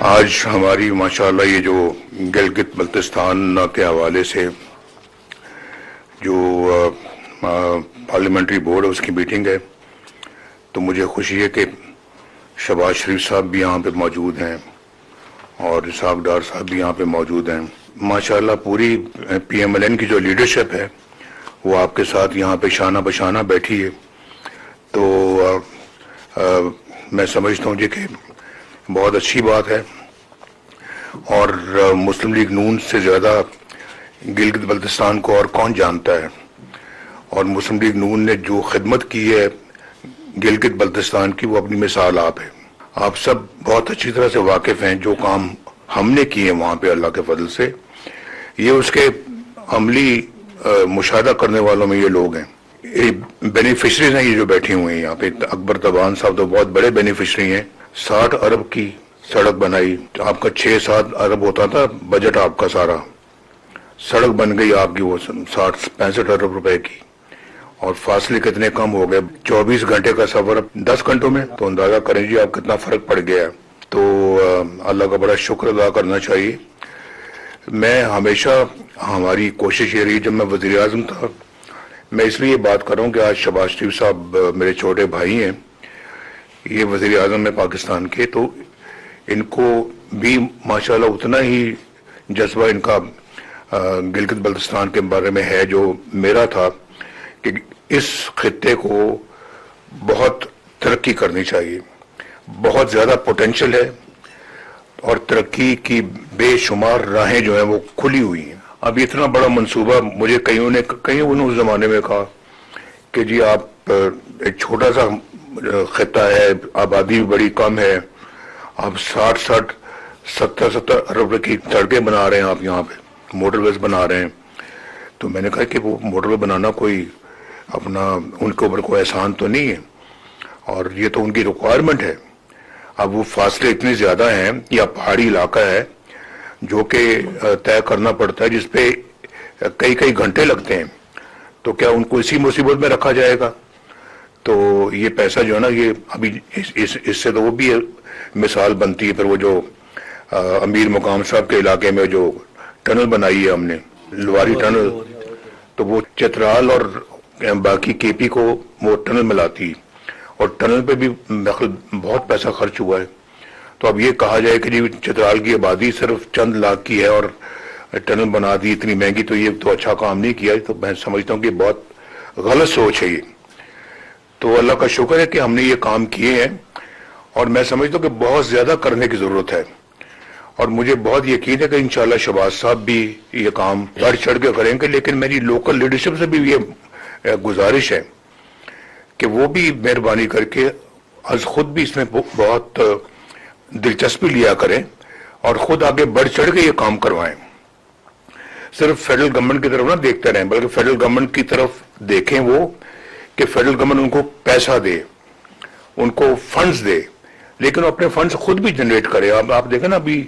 آج ہماری ماشاءاللہ یہ جو گلگت بلتستان کے حوالے سے جو پارلیمنٹری بورڈ ہے اس کی میٹنگ ہے، تو مجھے خوشی ہے کہ شہباز شریف صاحب بھی یہاں پہ موجود ہیں اور اسحاق ڈار صاحب بھی یہاں پہ موجود ہیں۔ ماشاءاللہ پوری پی ایم ایل این کی جو لیڈرشپ ہے وہ آپ کے ساتھ یہاں پہ شانہ بشانہ بیٹھی ہے، تو میں سمجھتا ہوں جی کہ بہت اچھی بات ہے، اور مسلم لیگ نون سے زیادہ گلگت بلتستان کو اور کون جانتا ہے، اور مسلم لیگ نون نے جو خدمت کی ہے گلگت بلتستان کی وہ اپنی مثال آپ ہے۔ آپ سب بہت اچھی طرح سے واقف ہیں جو کام ہم نے کیے وہاں پہ اللہ کے فضل سے، یہ اس کے عملی مشاہدہ کرنے والوں میں یہ لوگ ہیں، بینیفیشریز ہیں یہ جو بیٹھے ہوئے ہیں یہاں پہ۔ اکبر تبان صاحب تو بہت بڑے بینیفیشری ہیں، 60 ارب کی سڑک بنائی، آپ کا 6-7 ارب ہوتا تھا بجٹ آپ کا سارا، سڑک بن گئی آپ کی وہ 60-65 ارب روپے کی، اور فاصلے کتنے کم ہو گئے، 24 گھنٹے کا سفر 10 گھنٹوں میں، تو اندازہ کریں جی آپ کتنا فرق پڑ گیا ہے۔ تو اللہ کا بڑا شکر ادا کرنا چاہیے۔ میں ہمیشہ ہماری کوشش یہ رہی، جب میں وزیر اعظم تھا، میں اس لیے بات کر رہا ہوں کہ آج شہباز شریف صاحب میرے چھوٹے بھائی ہیں، یہ وزیر اعظم ہے پاکستان کے، تو ان کو بھی ماشاءاللہ اتنا ہی جذبہ ان کا گلگت بلتستان کے بارے میں ہے جو میرا تھا، کہ اس خطے کو بہت ترقی کرنی چاہیے، بہت زیادہ پوٹینشل ہے، اور ترقی کی بے شمار راہیں جو ہیں وہ کھلی ہوئی ہیں۔ اب اتنا بڑا منصوبہ مجھے کئیوں نے اس زمانے میں کہا کہ جی آپ ایک چھوٹا سا خطہ ہے، آبادی بھی بڑی کم ہے، آپ 60-70 ارب کی سڑکیں بنا رہے ہیں، آپ یہاں پہ موٹر ویز بنا رہے ہیں۔ تو میں نے کہا کہ وہ موٹر وے بنانا کوئی اپنا ان کے اوپر کوئی احسان تو نہیں ہے، اور یہ تو ان کی ریکوائرمنٹ ہے۔ اب وہ فاصلے اتنے زیادہ ہیں، یا پہاڑی علاقہ ہے جو کہ طے کرنا پڑتا ہے، جس پہ کئی گھنٹے لگتے ہیں، تو کیا ان کو اسی مصیبت میں رکھا جائے گا؟ تو یہ پیسہ جو ہے نا، یہ ابھی اس سے تو وہ بھی مثال بنتی ہے۔ پھر وہ جو امیر مقام صاحب کے علاقے میں جو ٹنل بنائی ہے ہم نے، لواری ٹنل، تو وہ چترال اور باقی کے پی کو وہ ٹنل ملاتی، اور ٹنل پہ بھی بہت پیسہ خرچ ہوا ہے۔ تو اب یہ کہا جائے کہ جی چترال کی آبادی صرف چند لاکھ کی ہے اور ٹنل بنا دی اتنی مہنگی، تو یہ تو اچھا کام نہیں کیا۔ تو میں سمجھتا ہوں کہ بہت غلط سوچ ہے یہ۔ تو اللہ کا شکر ہے کہ ہم نے یہ کام کیے ہیں، اور میں سمجھتا ہوں کہ بہت زیادہ کرنے کی ضرورت ہے، اور مجھے بہت یقین ہے کہ انشاءاللہ شہباز صاحب بھی یہ کام بڑھ چڑھ کے کریں گے۔ لیکن میری لوکل لیڈرشپ سے بھی یہ گزارش ہے کہ وہ بھی مہربانی کر کے از خود بھی اس میں بہت دلچسپی لیا کریں، اور خود آگے بڑھ چڑھ کے یہ کام کروائیں۔ صرف فیڈرل گورنمنٹ کی طرف نہ دیکھتے رہیں، بلکہ فیڈرل گورنمنٹ کی طرف دیکھیں وہ کہ فیڈرل گورنمنٹ ان کو پیسہ دے، ان کو فنڈز دے، لیکن اپنے فنڈز خود بھی جنریٹ کرے۔ آپ دیکھیں نا، ابھی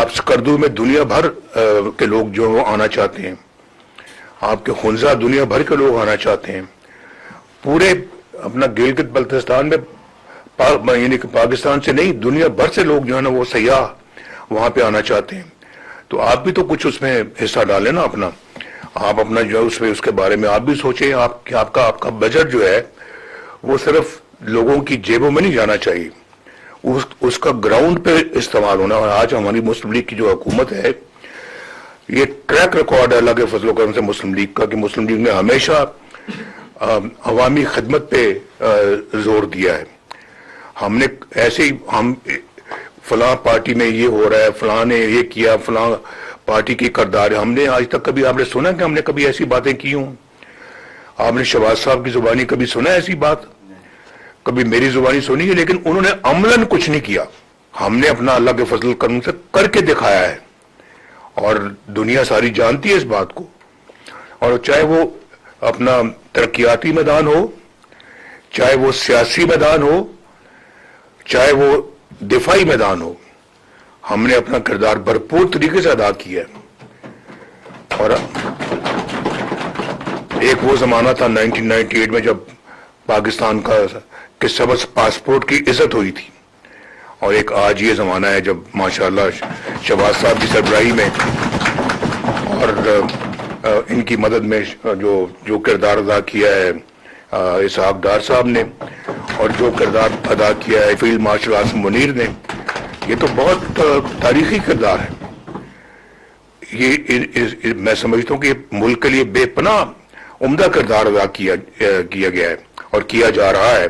آپ سکردو میں دنیا بھر کے لوگ جو آنا چاہتے ہیں، آپ کے خنزہ دنیا بھر کے لوگ آنا چاہتے ہیں، پورے اپنا گلگت بلتستان میں یعنی کہ پاکستان سے نہیں، دنیا بھر سے لوگ جو ہے نا وہ سیاح وہاں پہ آنا چاہتے ہیں۔ تو آپ بھی تو کچھ اس میں حصہ ڈالیں نا اپنا، آپ اپنا جو ہے اس کے بارے میں آپ بھی سوچیں۔ آپ کا بجٹ جو ہے وہ صرف لوگوں کی جیبوں میں نہیں جانا چاہیے، اس کا گراؤنڈ پہ استعمال ہونا۔ اور آج ہماری مسلم لیگ کی جو حکومت ہے، یہ ٹریک ریکارڈ ہے اللہ کے فضل و کرم سے مسلم لیگ کا، کہ مسلم لیگ نے ہمیشہ عوامی خدمت پہ زور دیا ہے۔ ہم نے ایسے ہی فلاں پارٹی میں یہ ہو رہا ہے، فلاں نے یہ کیا، فلاں پارٹی کی کردار ہے، ہم نے آج تک کبھی آپ نے سنا کہ ہم نے کبھی ایسی باتیں کی ہوں؟ آپ نے شہباز صاحب کی زبانی کبھی سنا ایسی بات؟ کبھی میری زبانی سنی ہے، لیکن انہوں نے عملاً کچھ نہیں کیا۔ ہم نے اپنا اللہ کے فضل کرم سے کر کے دکھایا ہے، اور دنیا ساری جانتی ہے اس بات کو۔ اور چاہے وہ اپنا ترقیاتی میدان ہو، چاہے وہ سیاسی میدان ہو، چاہے وہ دفاعی میدان ہو، ہم نے اپنا کردار بھرپور طریقے سے ادا کیا ہے۔ اور ایک وہ زمانہ تھا 1998 میں جب پاکستان کا کہ سبز پاسپورٹ کی عزت ہوئی تھی، اور ایک آج یہ زمانہ ہے جب ماشاءاللہ شہباز صاحب کی سربراہی میں اور ان کی مدد میں جو کردار ادا کیا ہے اسحاق ڈار صاحب نے، اور جو کردار ادا کیا ہے فیلڈ مارشل عاصم منیر نے، یہ تو بہت تاریخی کردار ہے. یہ میں سمجھتا ہوں کہ ملک کے لیے بے پناہ عمدہ کردار ادا کیا گیا ہے اور کیا جا رہا ہے.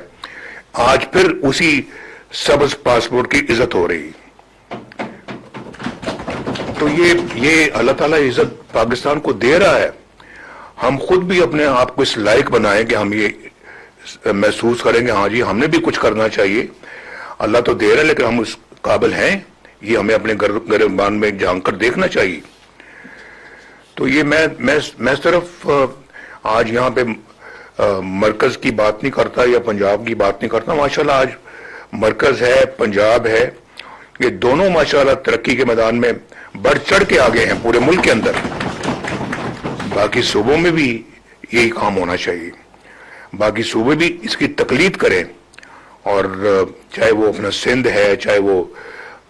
آج پھر اسی سبز پاسپورٹ کی عزت ہو رہی. تو یہ اللہ تعالیٰ عزت پاکستان کو دے رہا ہے. ہم خود بھی اپنے آپ کو اس لائق بنائیں کہ ہم یہ محسوس کریں کہ ہاں جی ہم نے بھی کچھ کرنا چاہیے. اللہ تو دے رہا ہے لیکن ہم اس قابل ہیں، یہ ہمیں اپنے گریبان میں جھانک کر دیکھنا چاہیے. تو یہ میں صرف آج یہاں پہ مرکز کی بات نہیں کرتا یا پنجاب کی بات نہیں کرتا. ماشاءاللہ آج مرکز ہے، پنجاب ہے، یہ دونوں ماشاءاللہ ترقی کے میدان میں بڑھ چڑھ کے آگے ہیں پورے ملک کے اندر. باقی صوبوں میں بھی یہی کام ہونا چاہیے. باقی صوبے بھی اس کی تقلید کریں، اور چاہے وہ اپنا سندھ ہے، چاہے وہ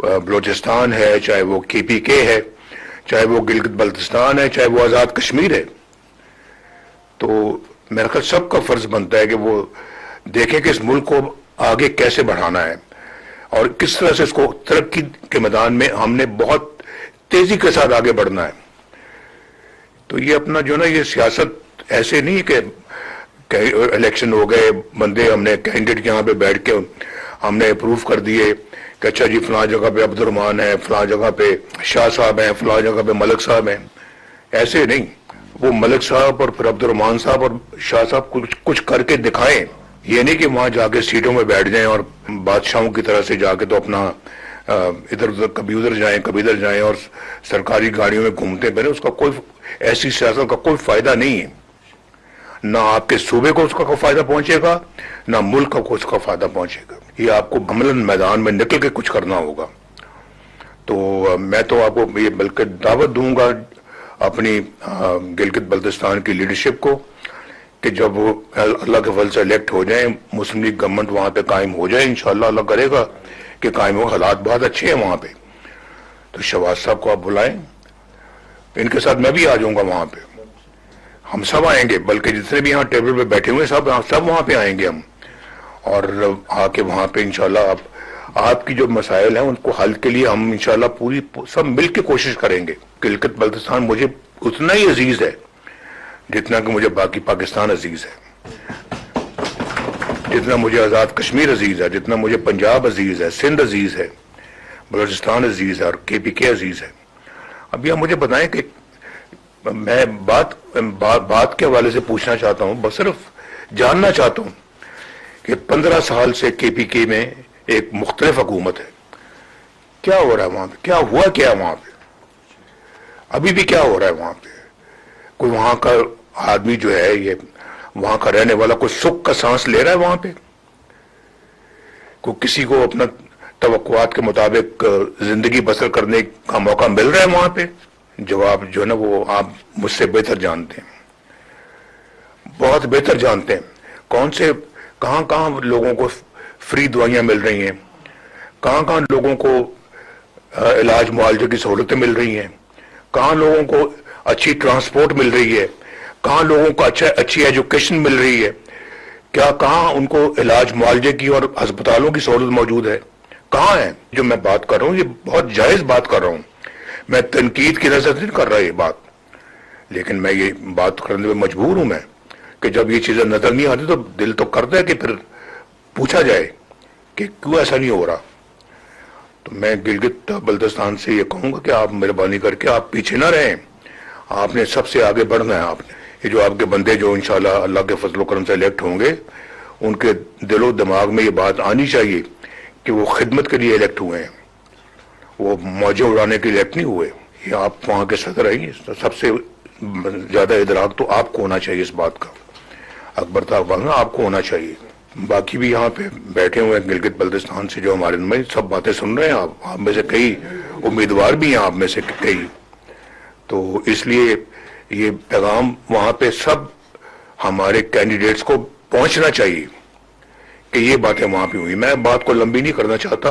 بلوچستان ہے، چاہے وہ KPK ہے، چاہے وہ گلگت بلتستان ہے، چاہے وہ آزاد کشمیر ہے. تو میرا خیال سب کا فرض بنتا ہے کہ وہ دیکھیں کہ اس ملک کو آگے کیسے بڑھانا ہے اور کس طرح سے اس کو ترقی کے میدان میں ہم نے بہت تیزی کے ساتھ آگے بڑھنا ہے. تو یہ اپنا جو نا یہ سیاست ایسے نہیں کہ الیکشن ہو گئے، بندے ہم نے کینڈیڈیٹ یہاں پہ بیٹھ کے ہم نے اپروو کر دیے کہ اچھا جی فلاں جگہ پہ عبد الرحمان ہے، فلاں جگہ پہ شاہ صاحب ہیں، فلاں جگہ پہ ملک صاحب ہیں. ایسے نہیں. وہ ملک صاحب اور پھر عبد الرحمان صاحب اور شاہ صاحب کچھ کر کے دکھائیں. یہ نہیں کہ وہاں جا کے سیٹوں میں بیٹھ جائیں اور بادشاہوں کی طرح سے جا کے تو اپنا ادھر ادھر کبھی ادھر جائیں کبھی ادھر جائیں اور سرکاری گاڑیوں میں گھومتے پھریں. اس کا کوئی ایسی سیاست کا کوئی فائدہ نہیں ہے. نہ آپ کے صوبے کو اس کا فائدہ پہنچے گا، نہ ملک کو اس کا فائدہ پہنچے گا. یہ آپ کو عملاً میدان میں نکل کے کچھ کرنا ہوگا. تو میں تو آپ کو یہ بلکہ دعوت دوں گا اپنی گلگت بلتستان کی لیڈرشپ کو کہ جب وہ اللہ کے فضل سے الیکٹ ہو جائیں، مسلم لیگ گورنمنٹ وہاں پہ قائم ہو جائے، انشاءاللہ اللہ کرے گا کہ قائم ہو. حالات بہت اچھے ہیں وہاں پہ. تو شہباز صاحب کو آپ بلائیں، ان کے ساتھ میں بھی آ جاؤں گا وہاں پہ. ہم سب آئیں گے، بلکہ جتنے بھی یہاں ٹیبل پہ بیٹھے ہوئے سب وہاں پہ آئیں گے ہم، اور آ کے وہاں پہ انشاءاللہ آپ کی جو مسائل ہیں ان کو حل کے لیے ہم انشاءاللہ پوری سب مل کے کوشش کریں گے. گلگت بلتستان مجھے اتنا ہی عزیز ہے جتنا کہ مجھے باقی پاکستان عزیز ہے، جتنا مجھے آزاد کشمیر عزیز ہے، جتنا مجھے پنجاب عزیز ہے، سندھ عزیز ہے، بلوچستان عزیز ہے اور KPK عزیز ہے. اب یہ مجھے بتائیں کہ میں بات کے حوالے سے پوچھنا چاہتا ہوں، بس صرف جاننا چاہتا ہوں کہ 15 سال سے KPK میں ایک مختلف حکومت ہے. کیا ہو رہا ہے وہاں پہ؟ کیا ہوا کیا وہاں پہ؟ ابھی بھی کیا ہو رہا ہے وہاں پہ؟ کوئی وہاں کا آدمی جو ہے، یہ وہاں کا رہنے والا کوئی سکھ کا سانس لے رہا ہے وہاں پہ؟ کوئی کسی کو اپنا توقعات کے مطابق زندگی بسر کرنے کا موقع مل رہا ہے وہاں پہ؟ جواب جو ہے نا وہ آپ مجھ سے بہتر جانتے ہیں، بہت بہتر جانتے ہیں. کہاں لوگوں کو فری دوائیاں مل رہی ہیں، کہاں لوگوں کو علاج معالجے کی سہولتیں مل رہی ہیں، کہاں لوگوں کو اچھی ٹرانسپورٹ مل رہی ہے، کہاں لوگوں کو اچھی ایجوکیشن مل رہی ہے، کہاں ان کو علاج معالجے کی اور ہسپتالوں کی سہولت موجود ہے؟ کہاں ہے؟ جو میں بات کر رہا ہوں یہ بہت جائز بات کر رہا ہوں، میں تنقید کی نظر نہیں کر رہا یہ بات، لیکن میں یہ بات کرنے میں مجبور ہوں میں کہ جب یہ چیزیں نظر نہیں آتی تو دل تو کرتا ہے کہ پھر پوچھا جائے کہ کیوں ایسا نہیں ہو رہا. تو میں گلگت بلتستان سے یہ کہوں گا کہ آپ مہربانی کر کے آپ پیچھے نہ رہیں، آپ نے سب سے آگے بڑھنا ہے. آپ نے یہ جو آپ کے بندے جو انشاءاللہ اللہ کے فضل و کرم سے الیکٹ ہوں گے، ان کے دل و دماغ میں یہ بات آنی چاہیے کہ وہ خدمت کے لیے الیکٹ ہوئے ہیں، وہ موجیں اڑانے کے لیے الیکٹ نہیں ہوئے. یہ آپ وہاں کے صدر ہیں، سب سے زیادہ ادراک تو آپ کو ہونا چاہیے اس بات کا. اکبر طاق آپ کو ہونا چاہیے. باقی بھی یہاں پہ بیٹھے ہوئے ہیں گلگت بلتستان سے جو ہمارے نمائندے سب باتیں سن رہے ہیں. آپ میں سے کئی امیدوار بھی ہیں، آپ میں سے کئی. تو اس لیے یہ پیغام وہاں پہ سب ہمارے کینڈیڈیٹس کو پہنچنا چاہیے کہ یہ باتیں وہاں پہ ہوئی. میں بات کو لمبی نہیں کرنا چاہتا.